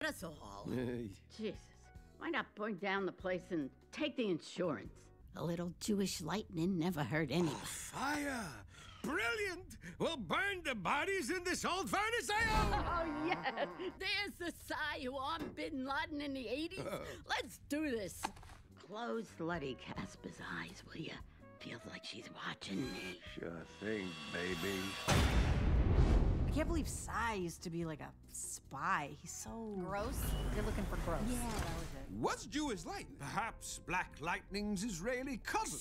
us all. Jesus, why not burn down the place and take the insurance? A little Jewish lightning never hurt anybody. Fire! Brilliant! We'll burn the bodies in this old furnace, Oh, yeah! There's the Psy who armed Bin Laden in the 80s. Let's do this. Close Letty Casper's eyes, will you? Feels like she's watching me. Sure thing, baby. I can't believe Psy used to be like a spy. He's so... Gross? You're looking for gross. Yeah, that was it. What's Jewish lightning? Perhaps Black Lightning's Israeli cousin.